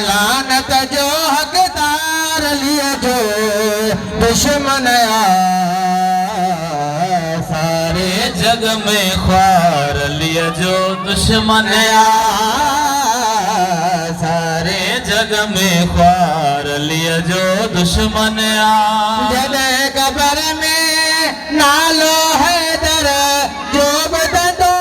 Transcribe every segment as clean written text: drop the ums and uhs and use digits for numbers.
लानत जो हकदार लिए जो दुश्मन सारे जग में ख्वार लिए जो दुश्मन सारे जग में ख्वार लिए जो दुश्मन जद कबर में नालो हैदर जो बददो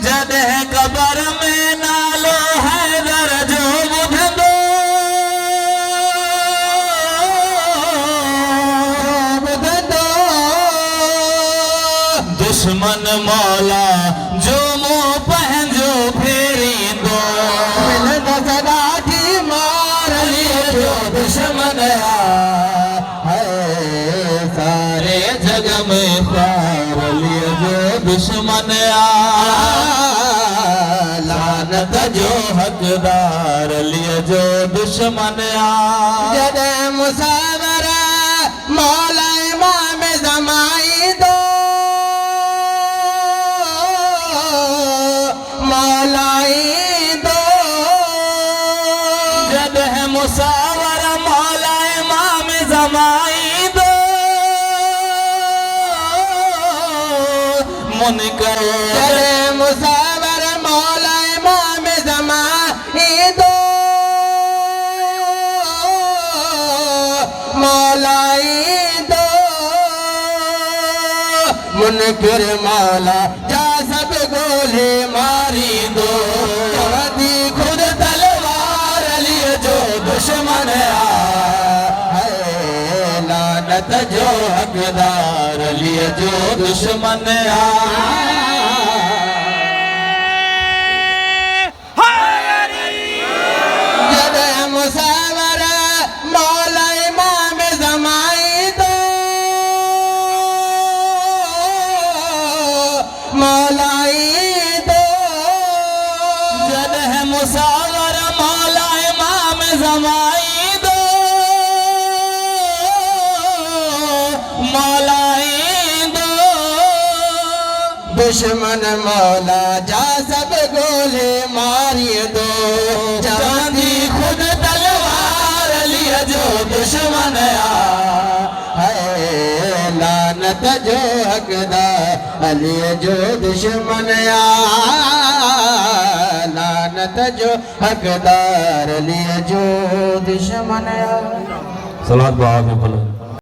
जद कबर में नालो हैदर जो बुधदो दुश्मन मौला जो मुँह पहंजो फेरी दो मार लिए जो दुश्मन है सारे जग में ख्वार लिए जो दुश्मन लानत जो हकदार लिए जो दुश्मन जद मुसावर मौला इमाम ज़माई दो मौलाई दो जद है मुसावर मौला इमाम ज़माई दो मुनकर मुसावर मौला इमाम ज़माई दो मौलाई दो मुनकर मौला जा सब गोले मारी दो दी खुद तलवार लिए जो दुश्मन लानत जो हकदार लिए जो दुश्मन जद मुसावर मौला इमाम ज़माई दो मौलाई दो जद है मुसावर मौला इमाम ज़माई दो मौलाई दो दुश्मन मौला जा सब गोले मारिए दो चांदी खुद तलवार लिए जो दुश्मन लानत जो हकदार लिए जो दुश्मन लानत जो हकदार लिए जो दुश्मन सलात बात में